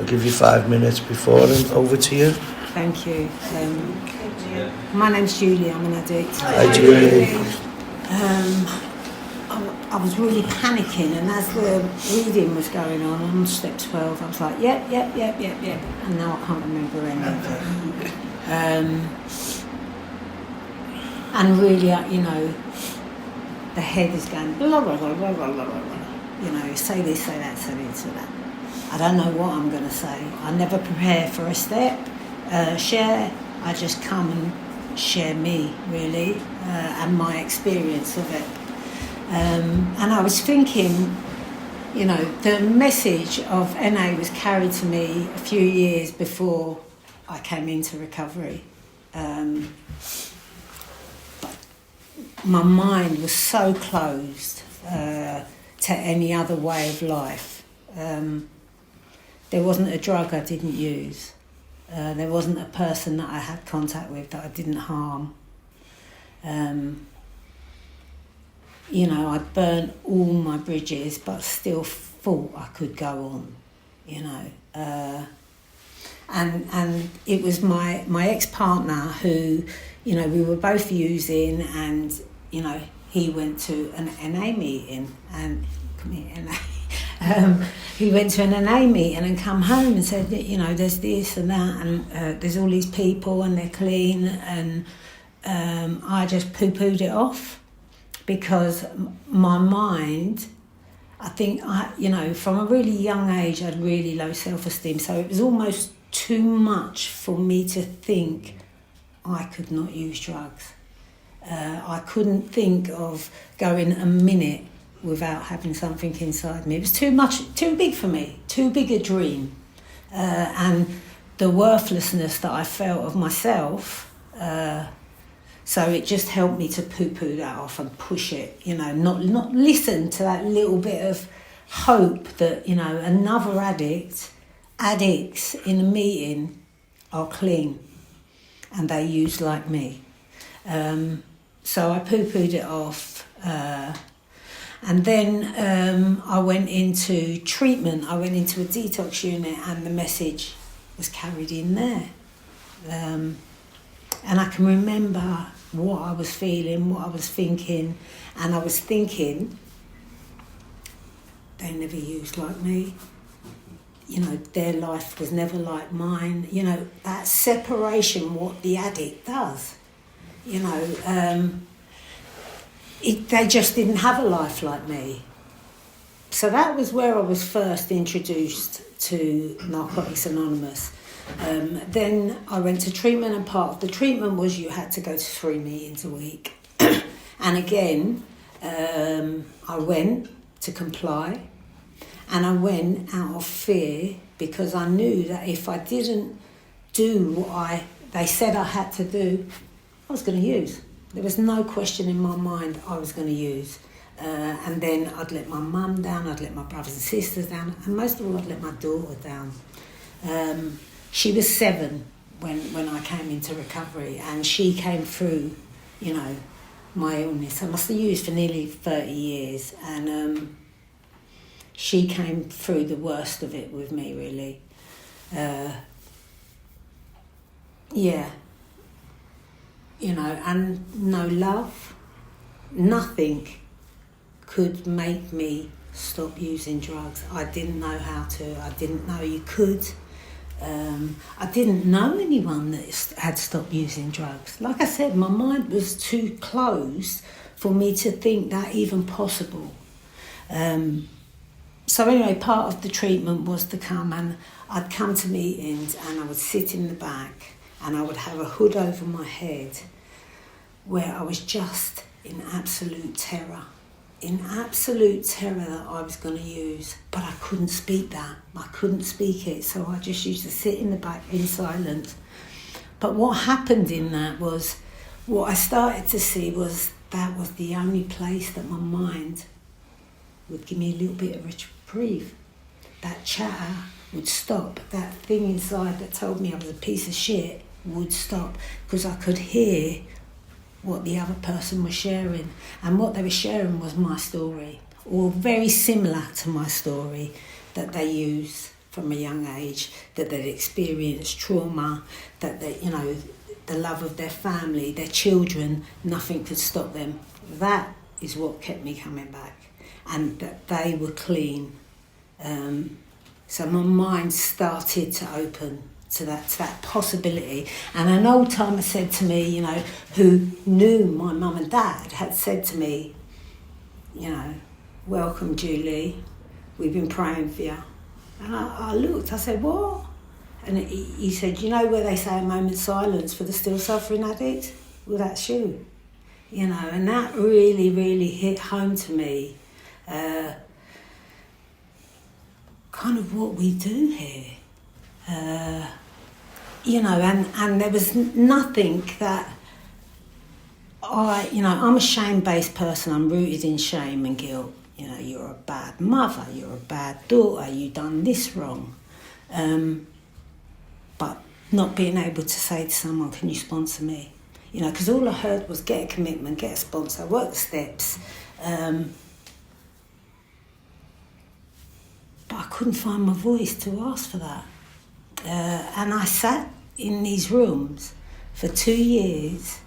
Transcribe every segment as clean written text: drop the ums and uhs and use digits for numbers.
I'll give you 5 minutes before and over to you. Thank you. My name's Julie, I'm an addict. Hi, Julie. I was really panicking, and as the reading was going on step 12, I was like, yep, and now I can't remember any of it. And really, the head is going blah, blah, blah, blah, blah, blah, blah. Say this, say that, say this, say that. I don't know what I'm going to say. I never prepare for a step, share. I just come and share me, really, and my experience of it. And I was thinking, the message of NA was carried to me a few years before I came into recovery. My mind was so closed to any other way of life. There wasn't a drug I didn't use. There wasn't a person that I had contact with that I didn't harm. I burnt all my bridges, but still thought I could go on, And it was my ex-partner who, we were both using, and, he went to an NA meeting, and, come here, NA. He went to an NA meeting and come home and said that, there's this and that, and there's all these people and they're clean, and I just poo-pooed it off because my mind, I think, from a really young age, I had really low self-esteem, so it was almost too much for me to think I could not use drugs. I couldn't think of going a minute without having something inside me. It was too much, too big for me, too big a dream. And the worthlessness that I felt of myself, so it just helped me to poo-poo that off and push it, not listen to that little bit of hope that, another addicts in a meeting are clean and they use like me. So I poo-pooed it off. And then I went into treatment. I went into a detox unit, and the message was carried in there. And I can remember what I was feeling, what I was thinking. And I was thinking, they never used like me. Their life was never like mine. That separation, what the addict does. They just didn't have a life like me. So that was where I was first introduced to Narcotics Anonymous. Then I went to treatment, and part of the treatment was you had to go to 3 meetings a week. And again, I went to comply, and I went out of fear because I knew that if I didn't do what they said I had to do, I was going to use. There was no question in my mind I was going to use. And then I'd let my mum down, I'd let my brothers and sisters down, and most of all I'd let my daughter down. She was 7 when I came into recovery, and she came through, my illness. I must have used for nearly 30 years, and she came through the worst of it with me, really. And no love, nothing could make me stop using drugs. I didn't know how to. I didn't know you could. I didn't know anyone that had stopped using drugs. Like I said, my mind was too closed for me to think that even possible. So anyway, part of the treatment was to come, and I'd come to meetings and I would sit in the back and I would have a hood over my head where I was just in absolute terror that I was going to use, but I couldn't speak that. I couldn't speak it, so I just used to sit in the back in silence. But what happened in that was, what I started to see was that was the only place that my mind would give me a little bit of reprieve. That chatter would stop. That thing inside that told me I was a piece of shit would stop, because I could hear what the other person was sharing, and what they were sharing was my story, or very similar to my story, that they use from a young age, that they'd experienced trauma, that they, you know, the love of their family, their children, nothing could stop them. That is what kept me coming back, and that they were clean. So my mind started to open to that possibility. And an old timer said to me, you know, who knew my mum and dad, had said to me, you know, welcome Julie, we've been praying for you. And I looked, I said, what? And he said, you know where they say a moment's silence for the still suffering addict? Well, that's you. You know, and that really, really hit home to me, kind of what we do here. You know, and there was nothing that I'm a shame-based person. I'm rooted in shame and guilt. You know, you're a bad mother, you're a bad daughter, you done this wrong. But not being able to say to someone, can you sponsor me? You know, because all I heard was get a commitment, get a sponsor, work the steps. But I couldn't find my voice to ask for that. And I sat in these rooms for 2 years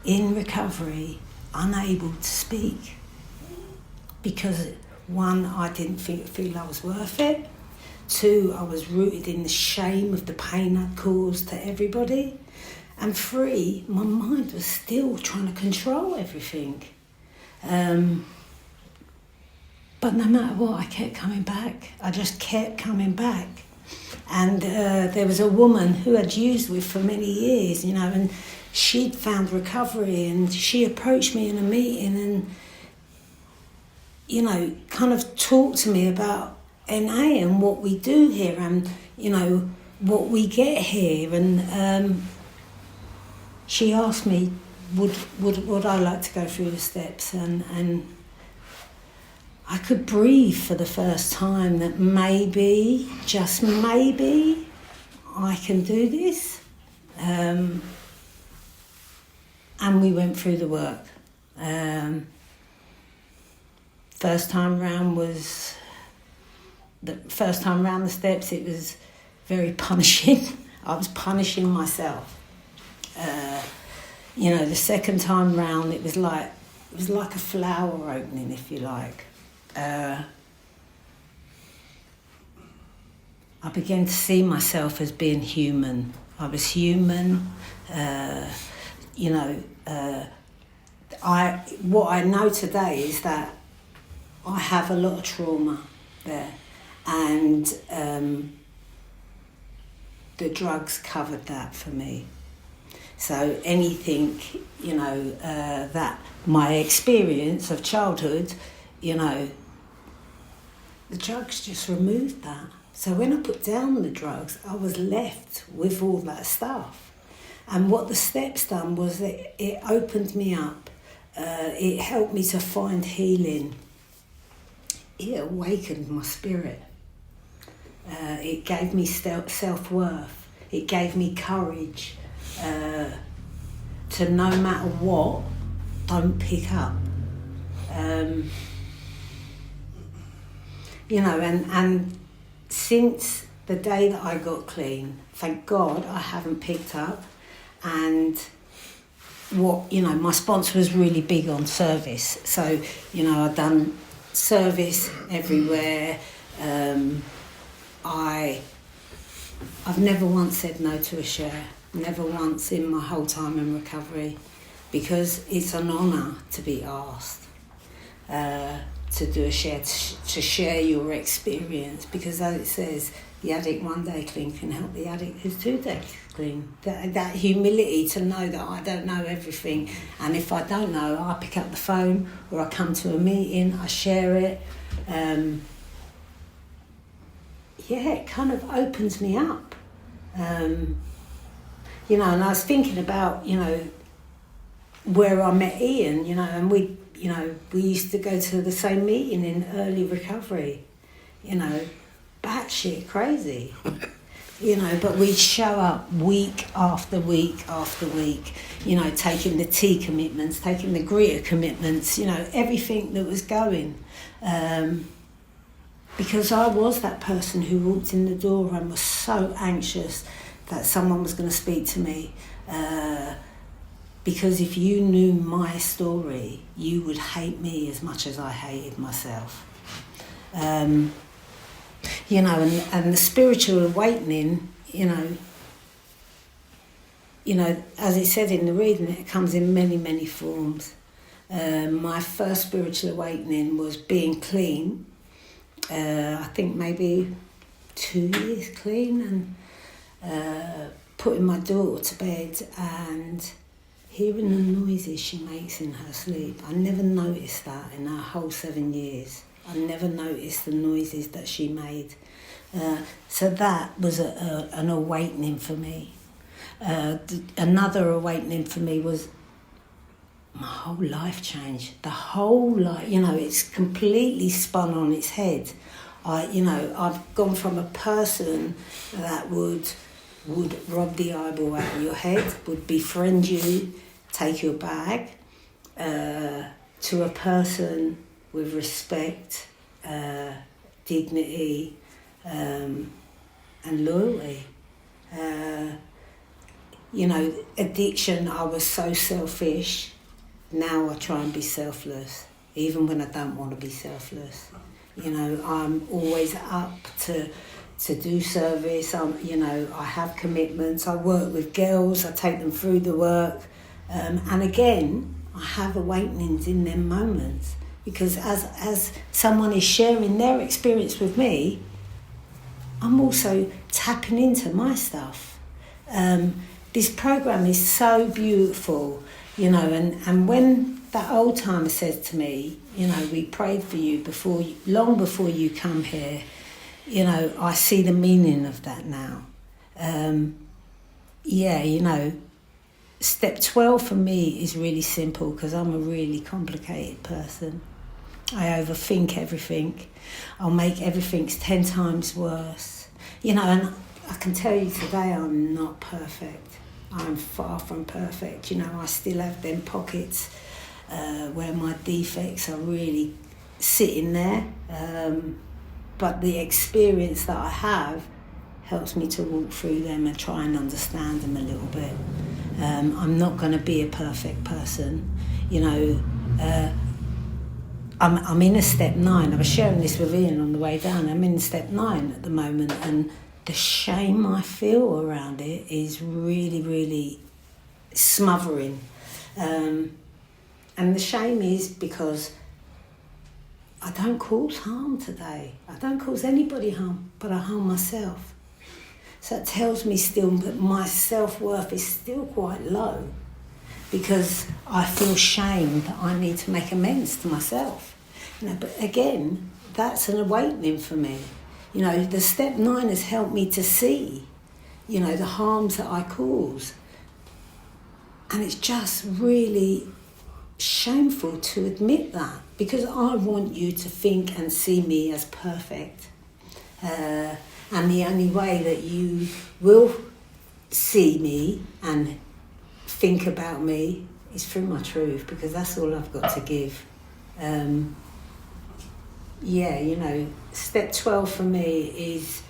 in recovery, unable to speak. Because one, I didn't feel I was worth it. Two, I was rooted in the shame of the pain I'd caused to everybody. And three, my mind was still trying to control everything. But no matter what, I kept coming back. I just kept coming back. And there was a woman who I'd used with for many years, you know, and she'd found recovery, and she approached me in a meeting and, you know, kind of talked to me about NA and what we do here and, you know, what we get here. And she asked me, would I like to go through the steps? And I could breathe for the first time that maybe, just maybe, I can do this. And we went through the work. First time round the steps, it was very punishing. I was punishing myself. You know, the second time round, it was like a flower opening, if you like. I began to see myself as being human. I was human. You know, what I know today is that I have a lot of trauma there, and the drugs covered that for me. So anything, you know, that my experience of childhood, you know, the drugs just removed that. So when I put down the drugs, I was left with all that stuff. And what the steps done was that it opened me up. It helped me to find healing. It awakened my spirit. It gave me self-worth. It gave me courage to, no matter what, don't pick up. You know, and since the day that I got clean, thank God I haven't picked up. And my sponsor was really big on service. So, you know, I've done service everywhere. I've never once said no to a share. Never once in my whole time in recovery, because it's an honour to be asked to do a share, to share your experience, because as it says, the addict one day clean can help the addict who's 2 days clean. That humility to know that I don't know everything, and if I don't know, I pick up the phone or I come to a meeting, I share it. It kind of opens me up. You know, and I was thinking about, you know, where I met Ian, you know, and we used to go to the same meeting in early recovery, you know, batshit crazy, you know, but we'd show up week after week after week, you know, taking the tea commitments, taking the Greta commitments, you know, everything that was going. because I was that person who walked in the door and was so anxious that someone was going to speak to me. Because if you knew my story, you would hate me as much as I hated myself. And the spiritual awakening, as it said in the reading, it comes in many, many forms. My first spiritual awakening was being clean. I think maybe 2 years clean, and putting my daughter to bed and hearing the noises she makes in her sleep. I never noticed that in her whole 7 years. I never noticed the noises that she made. So that was an awakening for me. Another awakening for me was my whole life changed. The whole life, it's completely spun on its head. I've gone from a person that would rob the eyeball out of your head, would befriend you, take your bag, to a person with respect, dignity, and loyalty. Addiction, I was so selfish. Now I try and be selfless, even when I don't want to be selfless. I'm always up to do service. I have commitments. I work with girls. I take them through the work. And again, I have awakenings in them moments, because as someone is sharing their experience with me, I'm also tapping into my stuff. This program is so beautiful, and when that old timer says to me, we prayed for you long before you come here, I see the meaning of that now. Step 12 for me is really simple, because I'm a really complicated person. I overthink everything. I'll make everything 10 times worse. And I can tell you today I'm not perfect. I'm far from perfect. I still have them pockets where my defects are really sitting there. But the experience that I have helps me to walk through them and try and understand them a little bit. I'm not going to be a perfect person. I'm in a step 9. I was sharing this with Ian on the way down. I'm in step 9 at the moment, and the shame I feel around it is really, really smothering. And the shame is because I don't cause harm today. I don't cause anybody harm, but I harm myself. So it tells me still that my self-worth is still quite low, because I feel shame that I need to make amends to myself. But again, that's an awakening for me. The step 9 has helped me to see, the harms that I cause. And it's just really shameful to admit that, because I want you to think and see me as perfect. And the only way that you will see me and think about me is through my truth, because that's all I've got to give. Step 12 for me is,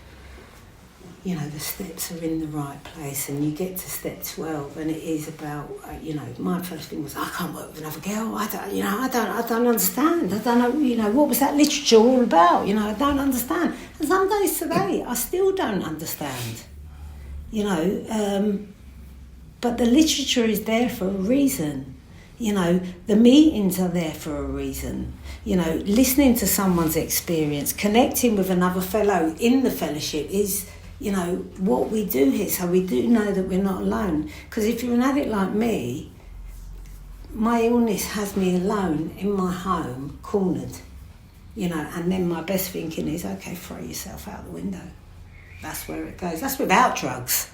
the steps are in the right place, and you get to step 12, and it is about, my first thing was, I can't work with another girl. I don't understand. I don't know, what was that literature all about? I don't understand. And some days today, I still don't understand. But the literature is there for a reason. The meetings are there for a reason. Listening to someone's experience, connecting with another fellow in the fellowship is, what we do here. So we do know that we're not alone. Because if you're an addict like me, my illness has me alone in my home, cornered. And then my best thinking is, okay, throw yourself out the window. That's where it goes. That's without drugs.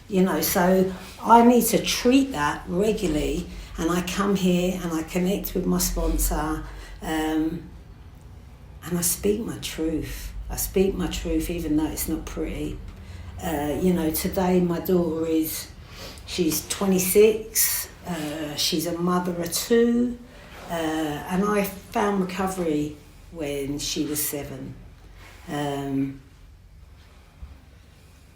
So I need to treat that regularly, and I come here and I connect with my sponsor, and I speak my truth. I speak my truth even though it's not pretty. Today my daughter she's 26, she's a mother of 2, and I found recovery when she was 7.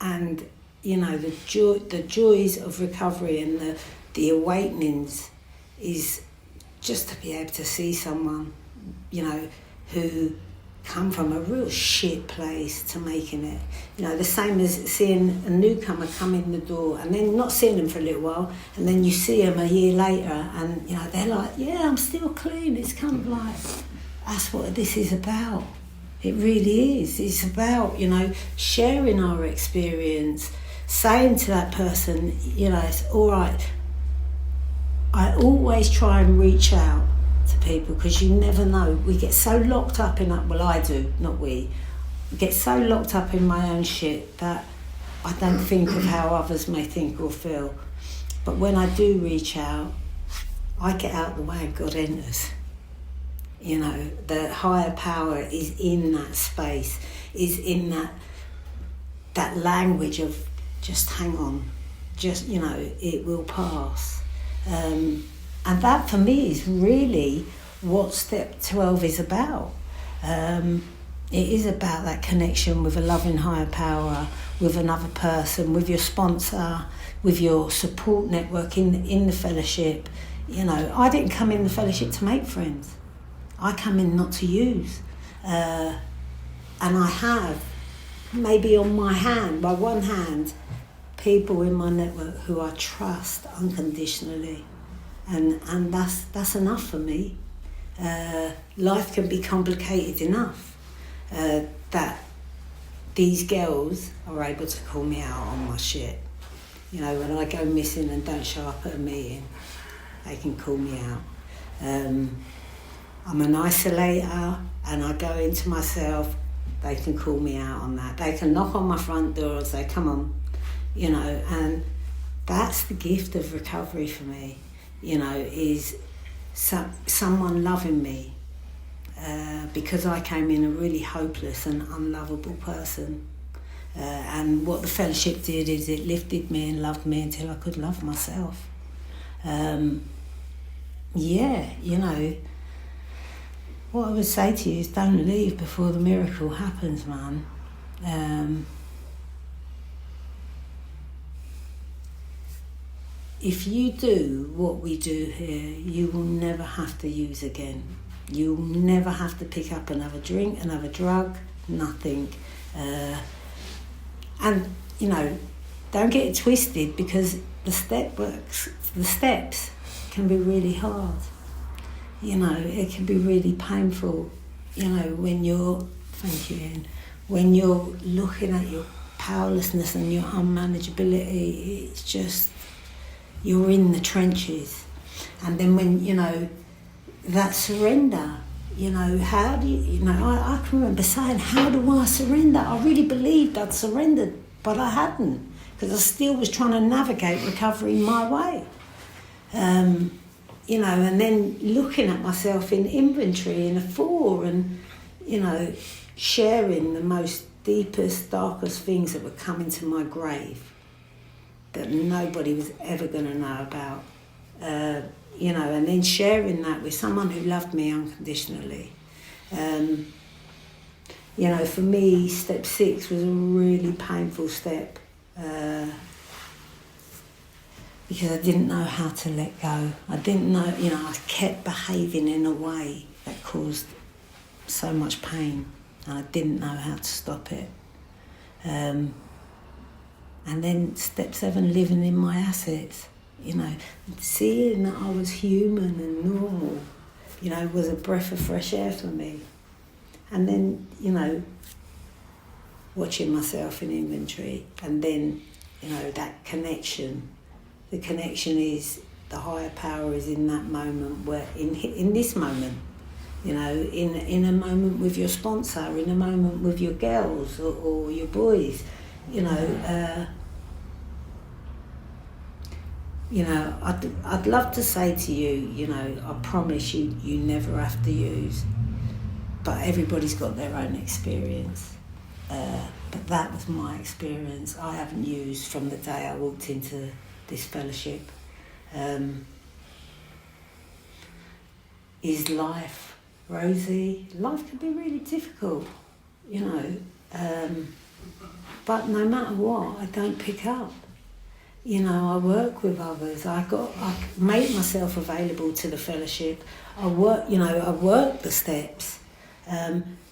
And you know, the joys of recovery and the awakenings is just to be able to see someone, you know, who come from a real shit place to making it. You know, the same as seeing a newcomer come in the door and then not seeing them for a little while, and then you see them a year later and, you know, they're like, yeah, I'm still clean. It's kind of like, that's what this is about. It really is. It's about, you know, sharing our experience, saying to that person, you know, it's all right. I always try and reach out to people because you never know. We get so locked up in that, well, I do, not we get so locked up in my own shit that I don't think of how others may think or feel. But when I do reach out, I get out of the way and God enters. You know, the higher power is in that space, is in that language of just hang on, just, you know, it will pass. And that for me is really what step 12 is about. It is about that connection with a loving higher power, with another person, with your sponsor, with your support network in the fellowship. You know, I didn't come in the fellowship to make friends. I come in not to use. And I have, maybe on my one hand, people in my network who I trust unconditionally. And that's enough for me. Life can be complicated enough that these girls are able to call me out on my shit. You know, when I go missing and don't show up at a meeting, they can call me out. I'm an isolator and I go into myself, they can call me out on that. They can knock on my front door and say, come on, you know, and that's the gift of recovery for me, you know, is someone loving me because I came in a really hopeless and unlovable person. And what the fellowship did is it lifted me and loved me until I could love myself. Yeah, you know, what I would say to you is don't leave before the miracle happens, man. If you do what we do here, you will never have to use again. You will never have to pick up another drink, another drug, nothing. And, you know, don't get it twisted because the steps can be really hard. You know, it can be really painful, you know, when you're looking at your powerlessness and your unmanageability. It's just, you're in the trenches. And then when, you know, that surrender, you know, how do you know, I can remember saying, how do I surrender? I really believed I'd surrendered, but I hadn't, because I still was trying to navigate recovery my way. You know, and then looking at myself in inventory in a 4 and, you know, sharing the most deepest, darkest things that were coming to my grave that nobody was ever going to know about. You know, and then sharing that with someone who loved me unconditionally. You know, for me, step 6 was a really painful step because I didn't know how to let go. I didn't know, you know, I kept behaving in a way that caused so much pain and I didn't know how to stop it. And then step 7, living in my assets. You know, seeing that I was human and normal, you know, was a breath of fresh air for me. And then, you know, watching myself in inventory and then, you know, that connection. The connection is the higher power is in that moment where, in this moment, you know, in a moment with your sponsor, in a moment with your girls or your boys, you know, I'd love to say to you, you know, I promise you, you never have to use. But everybody's got their own experience. But that was my experience. I haven't used from the day I walked into this fellowship. Is life Rosie, life can be really difficult, you know. But no matter what, I don't pick up. You know, I work with others. I make myself available to the fellowship. I work the steps.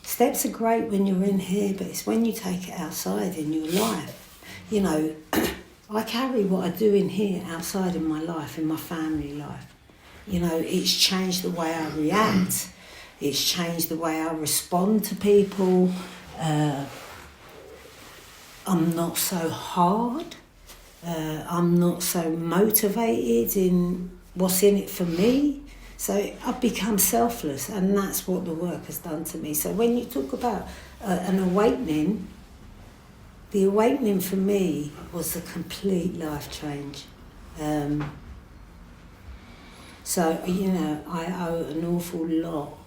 Steps are great when you're in here, but it's when you take it outside in your life. You know, I carry what I do in here outside in my life, in my family life. You know, it's changed the way I react. It's changed the way I respond to people. I'm not so hard. I'm not so motivated in what's in it for me. So I've become selfless, and that's what the work has done to me. So when you talk about an awakening, the awakening for me was a complete life change. So, you know, I owe an awful lot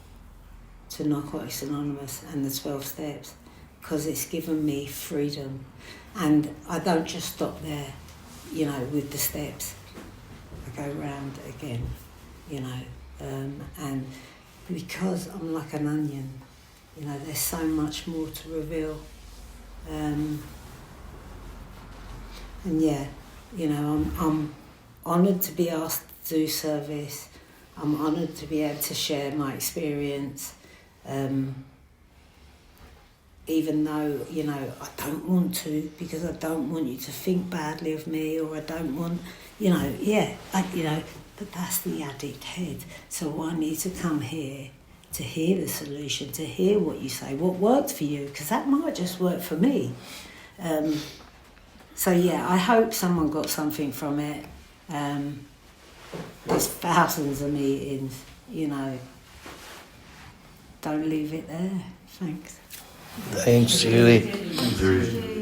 to Narcotics Anonymous and the 12 Steps, because it's given me freedom. And I don't just stop there, you know, with the steps. I go round again, you know, and because I'm like an onion, you know, there's so much more to reveal. And yeah, you know, I'm honoured to be asked to do service. I'm honoured to be able to share my experience. Even though, you know, I don't want to, because I don't want you to think badly of me, or I don't want, you know, but that's the addict head. So I need to come here to hear the solution, to hear what you say, what worked for you, because that might just work for me. So yeah, I hope someone got something from it. There's thousands of meetings, you know. Don't leave it there. Thanks. Thanks, Julie. Thanks, Julie.